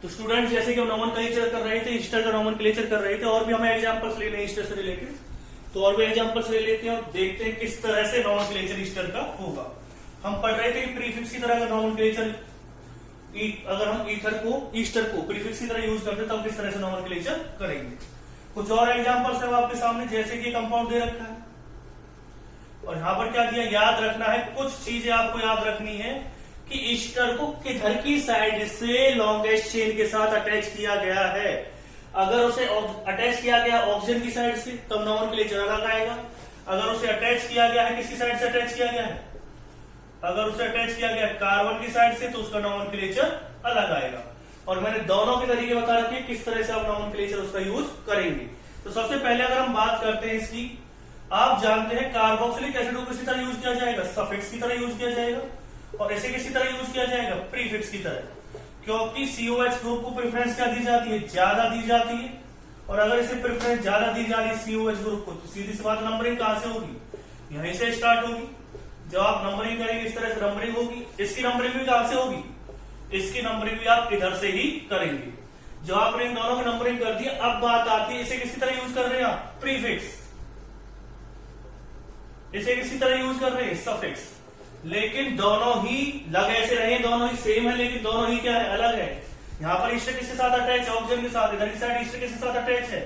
तो स्टूडेंट जैसे कि हम नोमेनक्लेचर कर रहे थे, ईस्टर का नोमेनक्लेचर कर रहे थे, और भी हमें एग्जांपल्स लेने हैं ईस्टर से रिलेटेड, तो और भी एग्जांपल्स ले लेते हैं और देखते हैं किस तरह से नोमेनक्लेचर ईस्टर का होगा। हम पढ़ रहे थे कि प्रीफिक्स की तरह का नोमेनक्लेचर, अगर हम ईथर को ईस्टर को प्रीफिक्स की तरह यूज करते तब किस तरह से नोमेनक्लेचर करेंगे। कुछ और एग्जांपल्स है आपके सामने, जैसे कि कंपाउंड दे रखा है और यहां पर क्या दिया, याद रखना है, कुछ चीजें आपको याद रखनी है कि ईस्टर को किधर की साइड से लॉन्गेस्ट चेन के साथ अटैच किया गया है। अगर उसे अटैच किया गया ऑक्सीजन की साइड से तब नोमेनक्लेचर अलग आएगा। अगर उसे अटैच किया गया है, किसकी साइड से अटैच किया गया है, अगर उसे अटैच किया गया कार्बन की साइड से तो उसका नोमेनक्लेचर अलग आएगा। और मैंने दोनों के तरीके बता रखे किस तरह से आप नोमेनक्लेचर उसका यूज करेंगे। तो सबसे पहले अगर हम बात करते हैं इसकी, आप जानते हैं कार्बोक्सिलिक एसिड को किसी तरह यूज किया जाएगा, सफिक्स की तरह यूज किया जाएगा, और इसे किसी तरह यूज किया जाएगा, प्रीफिक्स की तरह, क्योंकि COH ग्रुप को प्रेफरेंस क्या दी जाती है, ज्यादा दी जाती है। और अगर इसे प्रेफरेंस ज्यादा दी जा रही है COH ग्रुप को, तो सीधी सी बात नंबरिंग कहां से होगी, यहीं से स्टार्ट होगी। जब आप नंबरिंग करेंगे इस तरह से नंबरिंग होगी। इसकी नंबरिंग भी कहां से होगी, इसकी नंबरिंग भी आप इधर से ही करेंगे। जब आपने इन दोनों की नंबरिंग कर दी, अब बात आती है इसे किसी तरह यूज कर रहे हैं आप, प्रीफिक्स, इसे किसी तरह यूज कर रहे हैं, सफिक्स। लेकिन दोनों ही लग ऐसे रहे, दोनों ही सेम है, लेकिन दोनों ही क्या है, अलग है। यहां पर ईस्टर किसके साथ अटैच है, ऑक्सीजन के साथ। इधर की साइड ईस्टर किसके साथ अटैच है,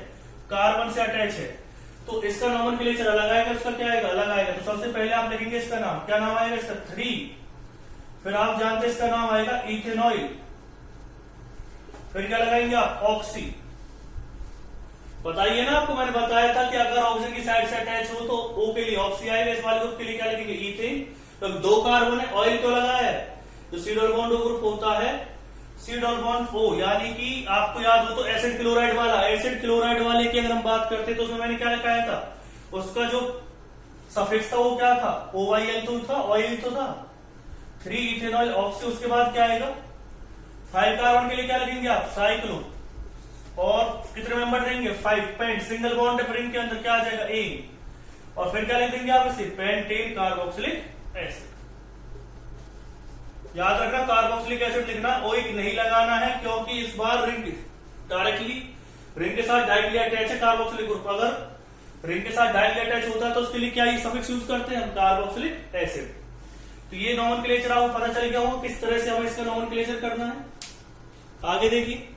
कार्बन से अटैच है। तो इसका नोमेनक्लेचर अलग आएगा, इसका क्या आएगा, अलग आएगा। तो सबसे पहले आप लिखेंगे इसका नाम, क्या नाम आएगा इसका, 3। फिर आप जानते हैं इसका नाम आएगा इथेनॉइल। फिर क्या लगाएंगे आप, ऑक्सी। बताइए ना, आपको मैंने बताया था कि अगर ऑक्सीजन की साइड से अटैच हो तो O के लिए ऑक्सी आएगा, इस वाले ग्रुप के लिए क्या लिखेंगे, इथेन। तो 2 कार्बन है, ऑयल क्यों लगाया है, तो C double bond O group होता है C डबल बॉन्ड O, यानी कि आपको याद हो तो एसिड क्लोराइड वाला, एसिड क्लोराइड वाले की अगर हम बात करते तो उसमें मैंने क्या लिखाया था, उसका जो सफिक्स था वो क्या था, OYL तो था, ऑयल तो था। 3 इथेनॉइल ऑक्सी। उसके बाद क्या आएगा, 5 कार्बन के लिए क्या लिखेंगे आप, साइक्लो। और कितने मेंबर रहेंगे, 5 पेंट, सिंगल बॉन्ड है, रिंग के अंदर क्या आ जाएगा, A। और फिर क्या लिख देंगे आप इसे, पेंटेन कार्बोक्सिलिक एसिड। याद रखना, कार्बोक्सिलिक एसिड लिखना, ओइक नहीं लगाना है, क्योंकि इस बार रिंग डायरेक्टली रिंग के साथ डायरेक्टली अटैच है कार्बोक्सिलिक ग्रुप। अगर रिंग के साथ डायरेक्टली अटैच होता है तो उसके लिए क्या ये सफिक्स यूज करते हैं हम, कार्बोक्सिलिक एसिड। तो ये नोमेनक्लेचर आपको पता चल गया होगा किस तरह से हमें इसका नोमेनक्लेचर करना है। आगे देखिए,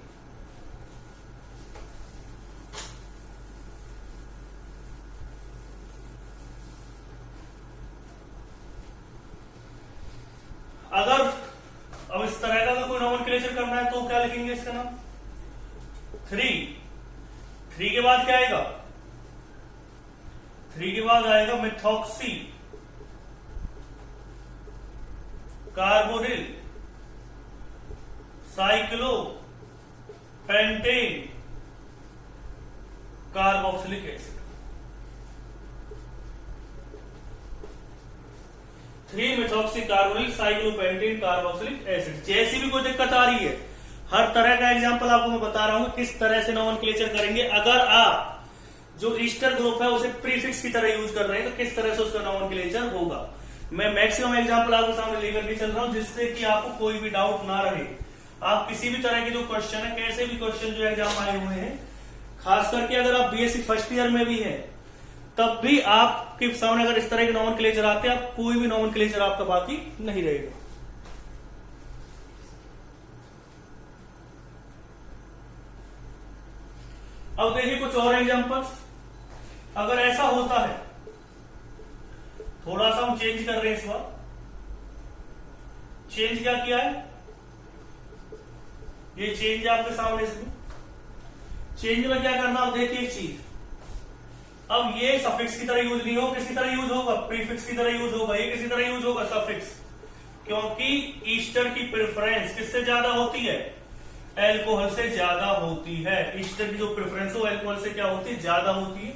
अगर अब इस तरह का कोई नोमेनक्लेचर करना है तो क्या लिखेंगे इसका नाम, 3 के बाद क्या आएगा, 3 के बाद आएगा methoxy carbonyl cyclo pentane carboxylic acid. 3 methoxy carbonyl cyclopentane carboxylic acid. जैसी भी कोई दिक्कत आ रही है, हर तरह का एग्जांपल आपको मैं बता रहा हूं किस तरह से नोमेनक्लेचर करेंगे। अगर आप जो ईस्टर ग्रुप है उसे प्रीफिक्स की तरह यूज कर रहे हैं तो किस तरह से उसका नोमेनक्लेचर होगा। मैं मैक्सिमम एग्जांपल आपके सामने लेकर के चल रहा हूं जिससे कि आपको कोई भी डाउट ना रहे। आप किसी भी तरह के जो क्वेश्चन है, कैसे भी क्वेश्चन जो एग्जाम आए हुए हैं, खास करके अगर आप BSc फर्स्ट ईयर में भी है तब भी आपके सामने अगर इस तरह के नोमेनक्लेचर आते हैं, आप कोई भी नोमेनक्लेचर आपका बाकी नहीं रहेगा। अब देखिए कुछ और एग्जांपल्स। अगर ऐसा होता है, थोड़ा सा हम चेंज कर रहे हैं इस बार। चेंज क्या किया है, ये चेंज आपके सामने, इसमें चेंज में क्या करना, आप देखिए एक चीज। अब ये सफिक्स की तरह यूज नहीं हो, किसी तरह यूज होगा, प्रीफिक्स की तरह यूज होगा। ये किसी तरह यूज होगा, सफिक्स, क्योंकि ईस्टर की प्रेफरेंस किससे ज्यादा होती है, एल्कोहल से ज्यादा होती है। ईस्टर की जो प्रेफरेंस है वो एल्कोहल से क्या होती है, ज्यादा होती है।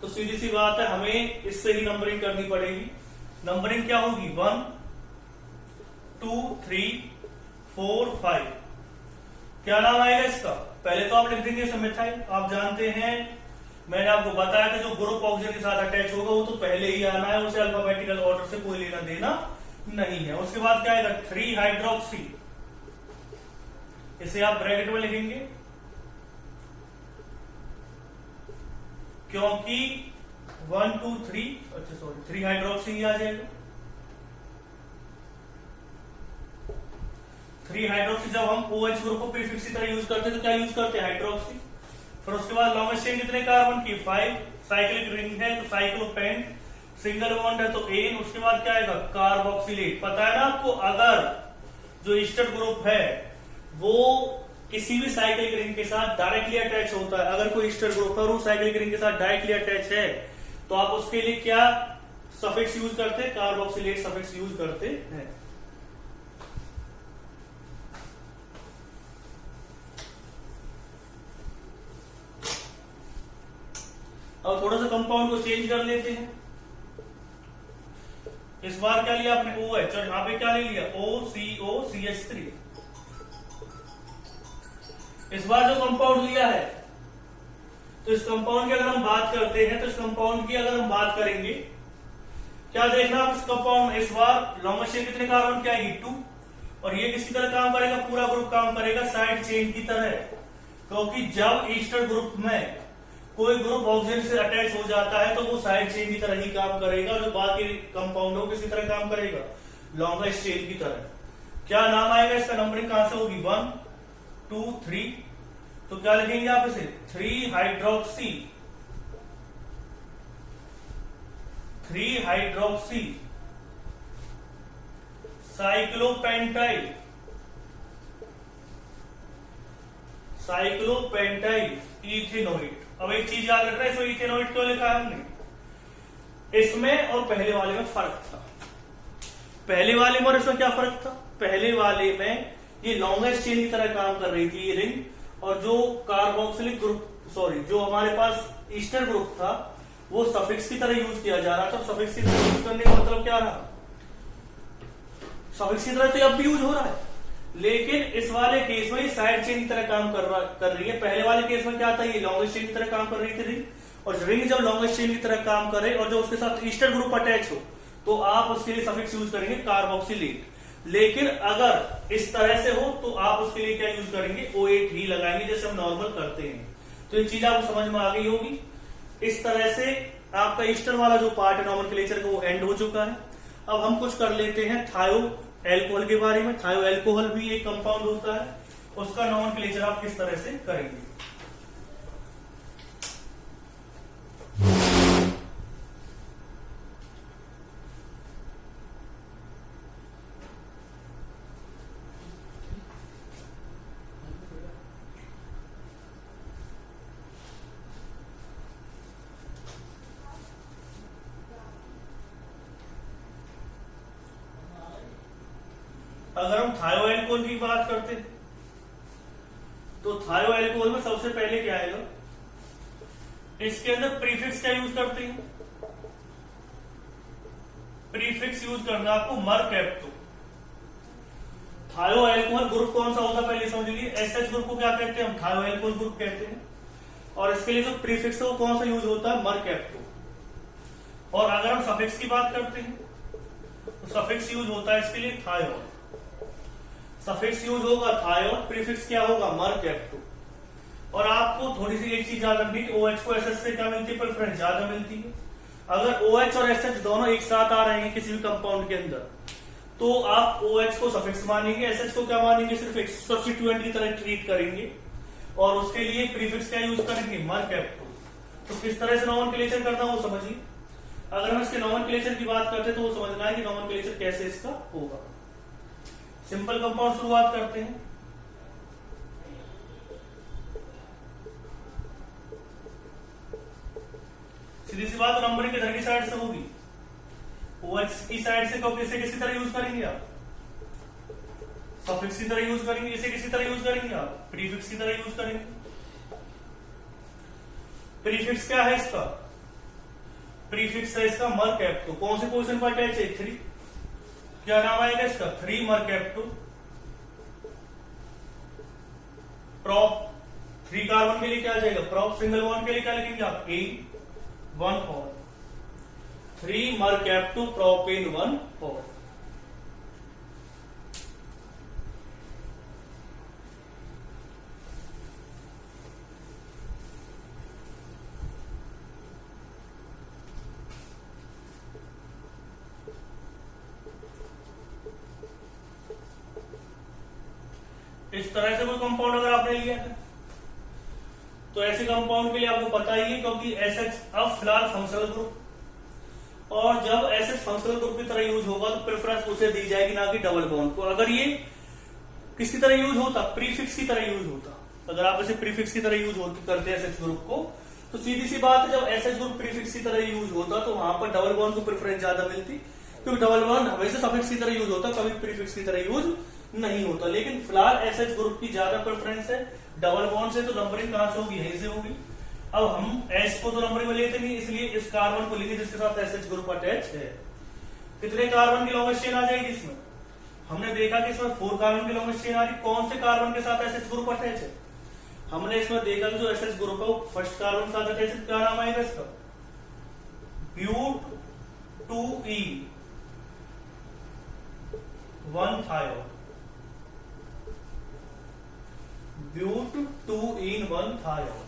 तो सीधी सी बात है, हमें इससे ही नंबरिंग करनी पड़ेगी। नंबरिंग क्या होगी, 1 2 3 4 5। क्या नाम आएगा इसका, पहले तो आप लिख देंगे इसे मिथाइल। आप जानते हैं, मैंने आपको बताया था जो ग्रुप ऑक्सीजन के साथ अटैच होगा वो तो पहले ही आना है, उसे अल्फाबेटिकल ऑर्डर से कोई लेना देना नहीं है। उसके बाद क्या आएगा, 3 हाइड्रोक्सी। इसे आप ब्रैकेट में लिखेंगे क्योंकि 1 2 3 अच्छा सॉरी 3 हाइड्रोक्सी आ जाएगा। 3 हाइड्रोक्सी जब हम OH ग्रुप को प्रीफिक्स की तरह यूज करते हैं तो क्या यूज करते हैं हाइड्रोक्सी। फिर उसके बाद लॉन्गेस्ट चेन कितने कार्बन की 5, साइक्लिक रिंग है तो साइक्लोपेंट, सिंगल बॉन्ड है तो एन, उसके बाद क्या आएगा कार्बोक्सिलेट। पता है ना आपको, अगर जो ईस्टर ग्रुप है वो किसी भी साइक्लिक रिंग के साथ डायरेक्टली अटैच होता है, अगर कोई ईस्टर ग्रुप है वो साइक्लिक रिंग के साथ डायरेक्टली अटैच है तो आप उसके लिए क्या सफिक्स यूज करते हैं, कार्बोक्सिलेट सफिक्स यूज करते हैं। अब थोड़ा सा कंपाउंड को चेंज कर लेते हैं। इस बार क्या लिया आपने OH और यहां पे क्या ले लिया OCOCH3। इस बार जो कंपाउंड लिया है तो इस कंपाउंड की अगर हम बात करते हैं तो इस कंपाउंड की अगर हम बात करेंगे क्या देखना आप इस कंपाउंड में, इस बार लॉन्गेस्ट चेन कितने कार्बन की आएगी 2 और ये किसकी तरह काम करेगा, पूरा ग्रुप काम करेगा साइड चेन की तरह। क्योंकि जब ईस्टर ग्रुप में कोई ग्रुप ऑक्सीजन से अटैच हो जाता है तो वो साइड चेन की तरह ही काम करेगा और जो बाकी कंपाउंड हो किसी तरह काम करेगा, लॉन्गेस्ट चेन की तरह। क्या नाम आएगा इसका, नंबरिंग कहां से होगी 1 2 3, तो क्या लिखेंगे आप इसे 3 हाइड्रोक्सी साइक्लोपेंटाइल इथेनोइड। अब एक चीज याद रखना है, इसमें इथेनोइड क्यों लिखा है हमने, इसमें और पहले वाले में फर्क था। पहले वाले में और इसमें क्या फर्क था, पहले वाले में ये लॉन्गेस्ट चेन की तरह काम कर रही थी ये रिंग, और जो कार्बोक्सिलिक ग्रुप जो हमारे पास ईस्टर ग्रुप था वो सफिक्स की तरह यूज किया जा रहा था। सफिक्स की तरह यूज करने का मतलब क्या रहा, सफिक्स की तरह तो अब भी यूज हो रहा है, लेकिन इस वाले केस में ये साइड चेन की तरह काम कर रही है। पहले वाले केस में क्या था, ये लॉन्गेस्ट चेन की तरह काम कर रही थी रिंग, और रिंग जब लॉन्गेस्ट चेन की तरह काम करे और जो उसके साथ ईस्टर ग्रुप अटैच हो तो आप उसके लिए सफिक्स यूज करेंगे कार्बोक्सिलेट। लेकिन अगर इस तरह से हो तो आप उसके लिए क्या यूज करेंगे, OH ही लगाएंगे जैसे हम नॉर्मल करते हैं। तो ये चीज आपको समझ में आ गई होगी। इस तरह से आपका ईस्टर वाला जो पार्ट है नॉमेनक्लेचर का वो एंड हो चुका है। अब हम कुछ कर लेते हैं थायो एल्कोहल के बारे में। थायो एल्कोहल भी एक कंपाउंड होता है, उसका नॉमेनक्लेचर आप किस तरह से करेंगे। अगर हम थायो एल्कोहल की बात करते हैं तो थायो एल्कोहल में सबसे पहले क्या आएगा, इसके अंदर प्रीफिक्स क्या यूज करते हैं, प्रीफिक्स यूज करना आपको मरकैप्टो। थायो एल्कोहल ग्रुप कौन सा होता है पहले समझ लीजिए, एसएच ग्रुप को क्या कहते हैं हम, थायो एल्कोहल ग्रुप कहते हैं, और इसके लिए जो प्रीफिक्स है वो कौन सा यूज होता है, मरकैप्टो। और अगर हम सफिक्स की बात करते हैं तो सफिक्स यूज होता है इसके लिए थायो, सफिक्स यूज होगा थायो, प्रीफिक्स क्या होगा मरकैप्टो। और आपको थोड़ी सी एक चीज याद रखनी है, OH को एसएच से क्या मिलती है, प्रेफरेंस ज्यादा मिलती है। अगर OH और SH दोनों एक साथ आ रहे हैं किसी भी कंपाउंड के अंदर तो आप OH को सफिक्स मानेंगे, SH को क्या मानेंगे, सिर्फ एक सब्स्टिट्यूएंट की तरह ट्रीट करेंगे, और उसके लिए प्रीफिक्स क्या यूज करेंगे, मरकैप्टो। तो किस तरह से नॉमेनक्लेचर करना वो समझिए। अगर हम इसके नॉमेनक्लेचर की बात करते हैं तो वो समझना है कि नॉमेनक्लेचर कैसे इसका होगा। सिंपल कंपाउंड शुरुआत करते हैं। सीधी सी बात नंबरिंग किधर की साइड से होगी, OH की साइड से। तो इसे किसी तरह यूज करेंगे आप, सफिक्स की तरह यूज करेंगे, इसे किसी तरह यूज करेंगे आप, प्रीफिक्स की तरह यूज करेंगे। प्रीफिक्स क्या है इसका, प्रीफिक्स है इसका मरकैप्टो। कौन से पोजीशन पर अटैच है, 3, क्या नाम आएगा इसका, 3 मरकैप्टो। प्रॉप 3 कार्बन के लिए क्या आ जाएगा, प्रॉप सिंगल बॉन्ड के लिए क्या लिखेंगे आप, A1 और 3 मरकैप्टो प्रोपेन 1 और। इस तरह से कोई कंपाउंड अगर आपने लिया है तो ऐसे कंपाउंड के लिए आपको पता ही है, क्योंकि एसएच अब फिलहाल फंक्शनल ग्रुप, और जब एसएच फंक्शनल ग्रुप की तरह यूज होगा तो प्रेफरेंस उसे दी जाएगी, ना कि डबल बॉन्ड को। अगर ये किसकी तरह यूज होता, प्रीफिक्स की तरह यूज होता, अगर आप इसे प्रीफिक्स की तरह यूज करते हैं एसएच ग्रुप को, तो सीधी सी बात है जब एसएच ग्रुप प्रीफिक्स की तरह यूज होता तो वहां पर डबल बॉन्ड को प्रेफरेंस ज्यादा मिलती, क्योंकि डबल बॉन्ड हमेशा सफिक्स की तरह यूज होता, कभी प्रीफिक्स की तरह यूज नहीं होता। लेकिन फिलहाल एसएच ग्रुप की ज्यादा प्रेफरेंस है डबल बॉन्ड से, तो नंबरिंग कहां से होगी, यहीं से होगी। अब हम एस को तो नंबरिंग में लेते नहीं, इसलिए इस कार्बन को लेंगे जिसके साथ एसएच ग्रुप अटैच है। कितने कार्बन की लॉन्गेस्ट चेन आ जाएगी इसमें, हमने देखा कि इसमें 4 कार्बन की लॉन्गेस्ट चेन आ रही, कौन से कार्बन के साथ एसएच ग्रुप अटैच है, हमने इसमें देखा कि जो एसएच ग्रुप है वो फर्स्ट कार्बन के साथ अटैच है, क्या नाम आएगा इसका, ब्यूट 2 1 थायो, ब्यूट 2 1 थायो।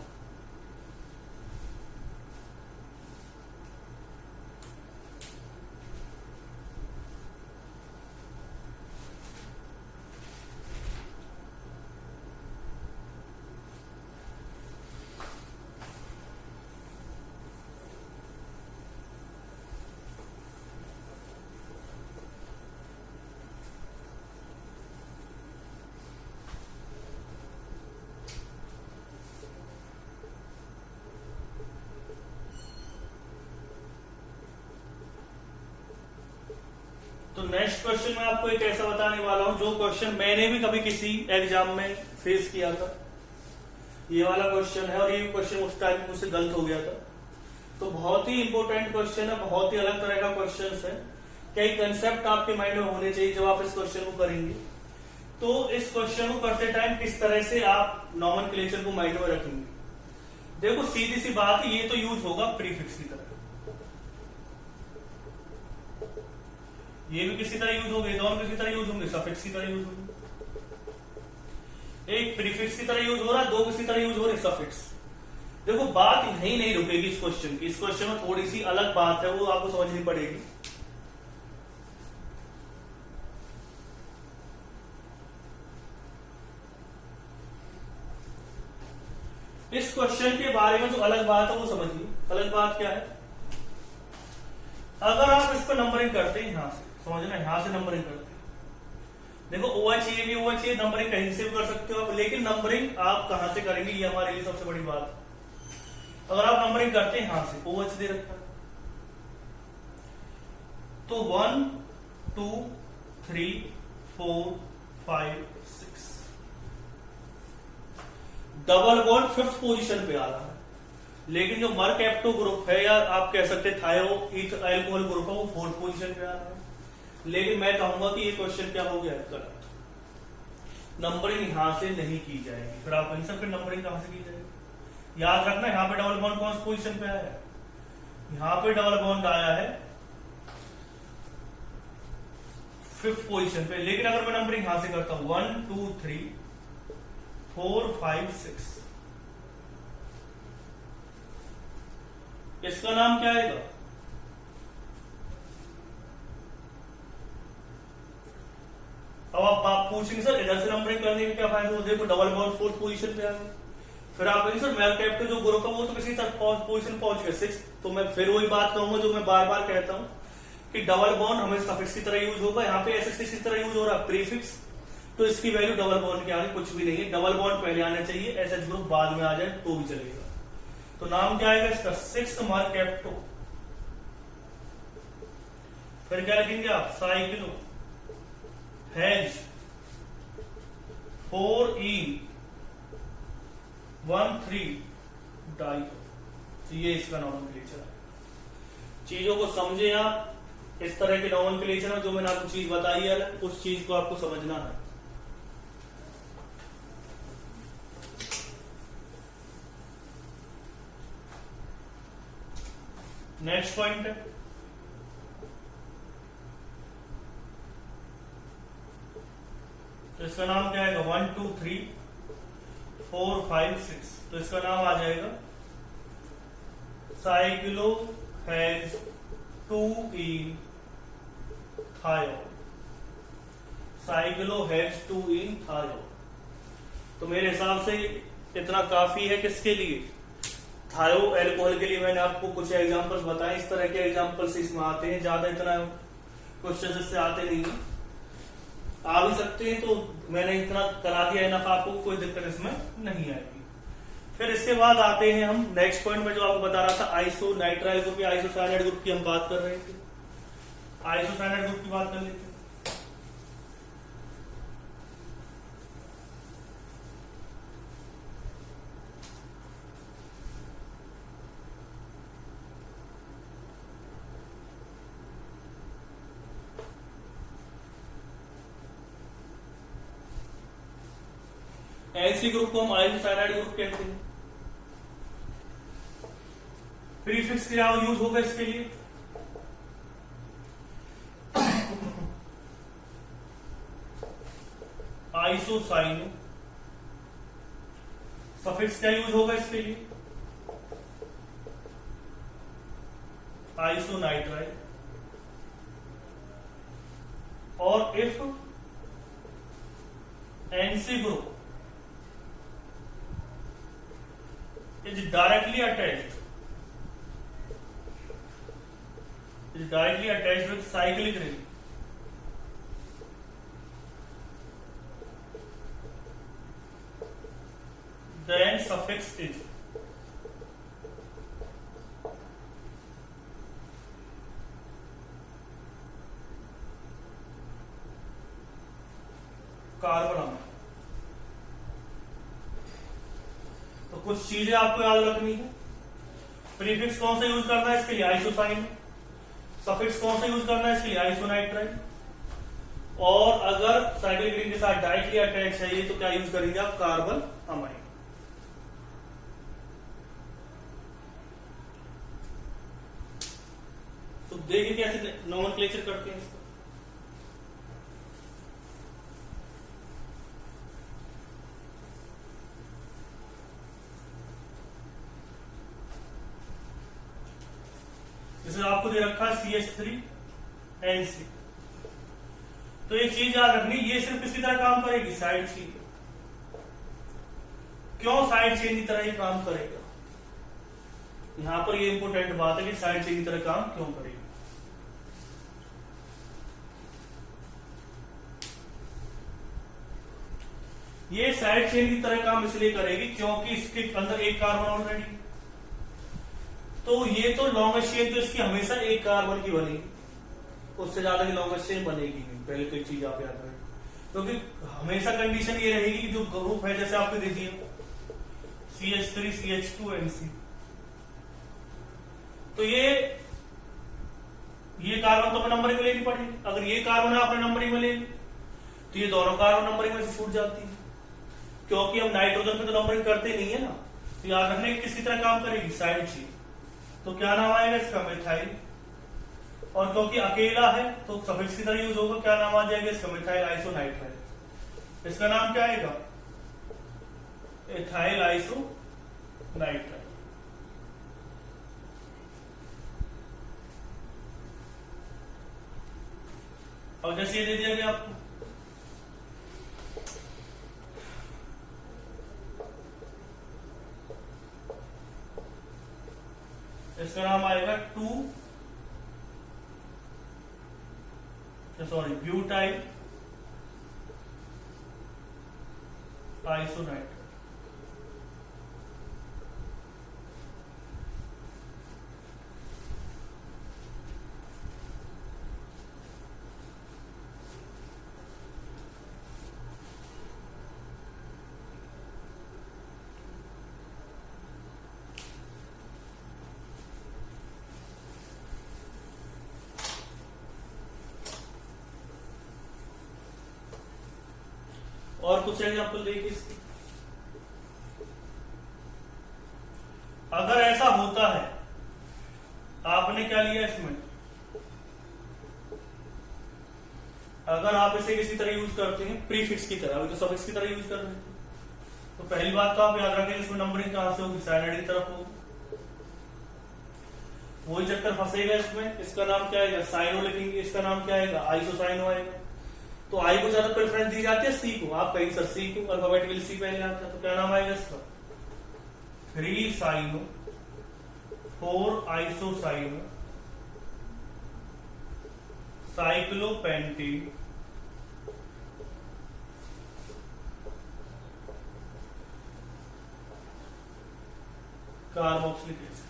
तो नेक्स्ट क्वेश्चन मैं आपको एक ऐसा बताने वाला हूं जो क्वेश्चन मैंने भी कभी किसी एग्जाम में फेस किया था। ये वाला क्वेश्चन है और ये क्वेश्चन उस टाइम मुझसे गलत हो गया था, तो बहुत ही इंपॉर्टेंट क्वेश्चन है, बहुत ही अलग तरह का क्वेश्चन है। कई कंसेप्ट आपके माइंड में होने चाहिए जब आप इस क्वेश्चन को करेंगे। तो इस क्वेश्चन को करते टाइम किस तरह से आप नॉमेनक्लेचर को माइंड में रखेंगे। देखो सीधी सी बात है, ये तो यूज होगा प्रीफिक्स की तरह, ये भी किसी तरह यूज होंगे, दोनों किसी तरह यूज होंगे, सफिक्स की तरह यूज होंगे। एक प्रीफिक्स की तरह यूज हो रहा है, दो किसी तरह यूज हो रहे सफिक्स। देखो बात यही नहीं रुकेगी इस क्वेश्चन की, इस क्वेश्चन में थोड़ी सी अलग बात है, वो आपको समझनी पड़ेगी। इस क्वेश्चन के बारे में जो अलग बात है वो समझिए। अलग बात क्या है, अगर आप इस पर नंबरिंग करते हैं, यहां से समझना, यहां से नंबरिंग करते हैं, देखो OH ये भी OH ये नंबरिंग कहीं से भी कर सकते हो आप, लेकिन नंबरिंग आप कहां से करेंगे ये हमारे लिए सबसे बड़ी बात है। अगर आप नंबरिंग करते हैं यहां से, OH दे रखा है, तो 1 2 3 4 5 6 डबल बॉन्ड 5th पोजीशन पे आ रहा है। लेकिन जो मर्क एप्टो ग्रुप है, या आप कह सकते हैं थायो अल्कोहल ग्रुप है, वो 4th पोजीशन पे आ रहा है। लेकिन मैं कहूंगा कि ये क्वेश्चन क्या हो गया, गलत, नंबरिंग यहां से नहीं की जाएगी। फिर आप आंसर पे नंबरिंग कहां से की जाएगी, याद रखना यहां पे डबल बॉन्ड कौन सी पोजीशन पे आया है, यहां पे डबल बॉन्ड आया है 5th पोजीशन पे। लेकिन अगर मैं नंबरिंग यहां से करता हूं 1 2 3 4 5 6, इसका नाम क्या आएगा, अब आप पूछेंगे सर इधर से नंबरिंग करने के क्या फायदा, देखो डबल बॉन्ड 4th पोजीशन पे आ गए। फिर आप कहेंगे सर मेरा कैप्टन जो ग्रुप है वो तो किसी पोजीशन पहुंच गया 6th, तो मैं फिर वही बात कहूंगा जो मैं बार बार कहता हूं कि डबल बॉन्ड हमें सफिक्स की तरह यूज होगा, यहाँ पे एसएच की तरह यूज हो रहा है प्रीफिक्स, तो इसकी वैल्यू डबल बॉन्ड के आगे कुछ भी नहीं है। डबल बॉन्ड पहले आना चाहिए, एसएच ग्रुप बाद में आ जाए तो भी चलेगा। तो नाम क्या आएगा इसका, 6 मर्क एप्टो। फिर क्या लिखेंगे आप, साइक्लो हेज 4 13 डाइको। ये इसका नॉमेनक्लेचर है। चीजों को समझे आप, इस तरह के नॉमेनक्लेचर में जो मैंने आपको चीज बताई है उस चीज को आपको समझना है। नेक्स्ट पॉइंट है, तो इसका नाम क्या आएगा, 1 2 3 4 5 6, तो इसका नाम आ जाएगा साइक्लो हेज 2 थायो, साइक्लो हेज 2 थायो। तो मेरे हिसाब से इतना काफी है किसके लिए, थायो एल्कोहल के लिए। मैंने आपको कुछ एग्जांपल्स बताए, इस तरह के एग्जांपल्स इसमें आते हैं, ज्यादा इतना क्वेश्चन इससे आते नहीं है, आ भी सकते हैं, तो मैंने इतना करा दिया इनफ, आपको कोई दिक्कत इसमें नहीं आएगी। फिर इसके बाद आते हैं हम नेक्स्ट पॉइंट में, जो आपको बता रहा था आइसो नाइट्राइल ग्रुप या आइसोसाइनाइड ग्रुप की हम बात कर रहे थे। आइसोसाइनाइड ग्रुप की बात कर लेते हैं। एनसी ग्रुप को हम आइसोसाइनाइड ग्रुप कहते हैं। प्रीफिक्स क्या यूज होगा इसके लिए, आइसोसाइनो। सफिक्स क्या यूज होगा इसके लिए, आइसोनाइट्राइल। और if NC group is directly attached with cyclic ring, then suffix is carbon. तो कुछ चीजें आपको याद रखनी है। प्रीफिक्स कौन सा यूज करना है इसके लिए, आइसोसाइन। सफिक्स कौन सा यूज करना है इसके लिए, आइसोनाइट्राइल। और अगर साइक्लिक रिंग के साथ डायरेक्टली अटैच है ये, तो क्या यूज करेंगे आप, कार्बन अमाइन। तो देखिए कैसे नोमेनक्लेचर करते हैं इसको। जैसे आपको दे रखा है CH3NC, तो एक चीज याद रखनी, ये सिर्फ किसकी तरह काम करेगी, साइड चेन। क्यों साइड चेन की तरह ही काम करेगा, यहां पर ये इंपोर्टेंट बात है कि साइड चेन की तरह काम क्यों करेगी। ये साइड चेन की तरह काम इसलिए करेगी क्योंकि इसके अंदर एक कार्बन ऑलरेडी, तो ये तो लॉन्गेस्ट चेन तो इसकी हमेशा एक कार्बन की बनेगी, उससे ज्यादा की लॉन्गेस्ट चेन बनेगी नहीं। पहले तो एक चीज आप याद रखें, क्योंकि हमेशा कंडीशन ये रहेगी कि जो ग्रुप है, जैसे आपको दे दिया CH3 CH2NC, तो ये कार्बन तो अपने नंबरिंग में लेनी पड़ेगी। अगर ये कार्बन है अपने नंबरिंग में लेंगे तो ये दोनों कार्बन नंबरिंग में से छूट जाती है, क्योंकि हम नाइट्रोजन पे तो नंबरिंग करते नहीं है ना। तो याद रखने किसकी तरह काम करेगी, साइड चेन। तो क्या नाम आएगा इसका, मिथाइल। और क्योंकि अकेला है तो सफिक्स की तरह यूज होगा, क्या नाम आ जाएगा इसका, मिथाइल आइसोनाइट्राइल। इसका नाम क्या आएगा, एथाइल आइसोनाइट्राइल। और जैसे ये दे दिया गया आपको, इसका नाम आएगा ब्यूटाइल आइसोनाइट्राइल। और कुछ एग्जाम्पल देखिए इसकी। अगर ऐसा होता है, आपने क्या लिया इसमें, अगर आप इसे किसी तरह यूज करते हैं प्रीफिक्स की तरह, अभी तो सफिक्स की तरह यूज कर रहे थे, तो पहली बात तो आप याद रखें इसमें नंबरिंग कहां से होगी, साइनाइड की तरफ होगी। वही चक्कर फंसेगा इसमें। इसका नाम क्या आएगा, साइनो लिखेंगे, इसका नाम क्या आएगा, आइसोसाइनो आएगा। तो आई को ज्यादा प्रेफरेंस दी जाती है सी को। आप कहीं सर सी को अल्फाबेटिकली सी पहले आता है, तो क्या नाम आएगा इसका? 3 cyano 4 isocyano cyclopentane carboxylic acid.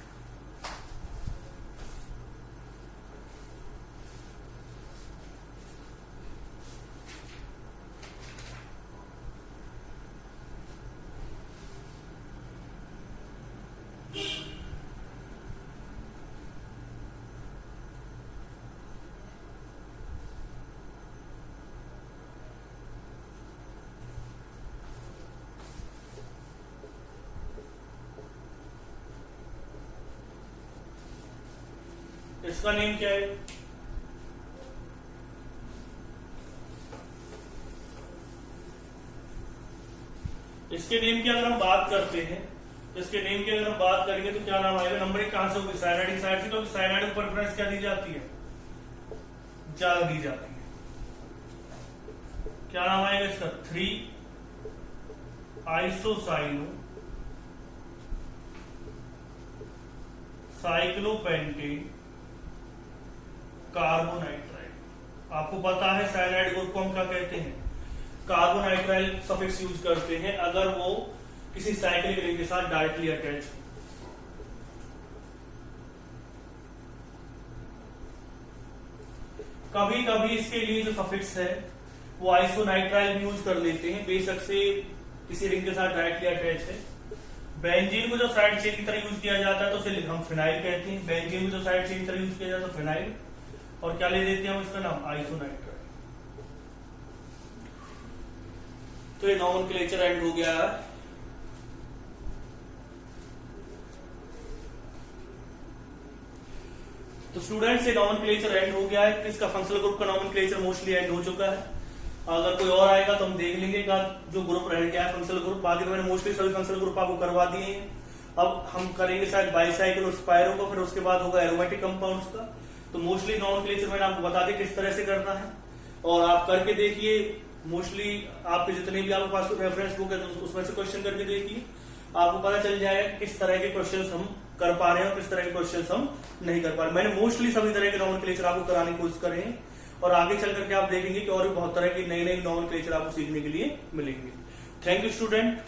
इसका नेम क्या है? इसके नेम की अगर हम बात करते हैं, तो इसके नेम की अगर हम बात करेंगे तो क्या नाम आएगा? नंबरिंग कहां से होगी? साइनाइड की साइड से, तो साइनाइड को प्रेफरेंस क्या दी जाती है? ज्यादा दी जाती है। क्या नाम आएगा इसका? 3 आइसोसाइनो साइक्लोपेंटेन कार्बोनाइट्राइल। आपको पता है साइनाइड ग्रुप को हम क्या कहते हैं? कार्बोनाइट्राइल सफिक्स यूज करते हैं अगर वो किसी साइक्लिक रिंग के साथ डायरेक्टली अटैच हो। कभी कभी इसके लिए जो सफिक्स है वो आइसोनाइट्राइल भी यूज कर लेते हैं, बेशक से किसी रिंग के साथ डायरेक्टली अटैच है। बेंजीन को जो साइड चेन की तरह यूज किया जाता है तो उसे हम फिनाइल कहते हैं। बेंजीन को जो साइड चेन की तरह यूज किया जाता है तो फिनाइल, और क्या ले देते हैं इसका नाम? आइसोनाइट्राइल। तो ये नॉमेनक्लेचर एंड हो गया। तो स्टूडेंट्स ये नॉमेनक्लेचर एंड हो गया है। इसका फंक्शनल ग्रुप का नॉमेनक्लेचर मोस्टली एंड हो चुका है। अगर कोई और आएगा तो हम देख लेंगे जो ग्रुप रह गया है फंक्शनल ग्रुप। बाकी तो मैंने मोस्टली सभी फंक्शनल ग्रुप आपको करवा दिए हैं। अब हम करेंगे शायद बाइसाइकिल और स्पायरो का, फिर उसके बाद होगा एरोमेटिक कंपाउंड्स का। तो मोस्टली नॉमेनक्लेचर मैंने आपको बता दिया किस तरह से करना है, और आप करके देखिए। मोस्टली आपके जितने भी आपके पास रेफरेंस बुक है तो उसमें से क्वेश्चन करके देखिए, आपको पता चल जाएगा किस तरह के क्वेश्चंस हम कर पा रहे हैं और किस तरह के क्वेश्चंस हम नहीं कर पा रहे। मैंने मोस्टली सभी तरह के नॉमेनक्लेचर आपको कराने की कोशिश करे हैं, और आगे चल करके आप देखेंगे कि और भी बहुत तरह की नई नई नॉमेनक्लेचर आपको सीखने के लिए मिलेंगे। Thank you student.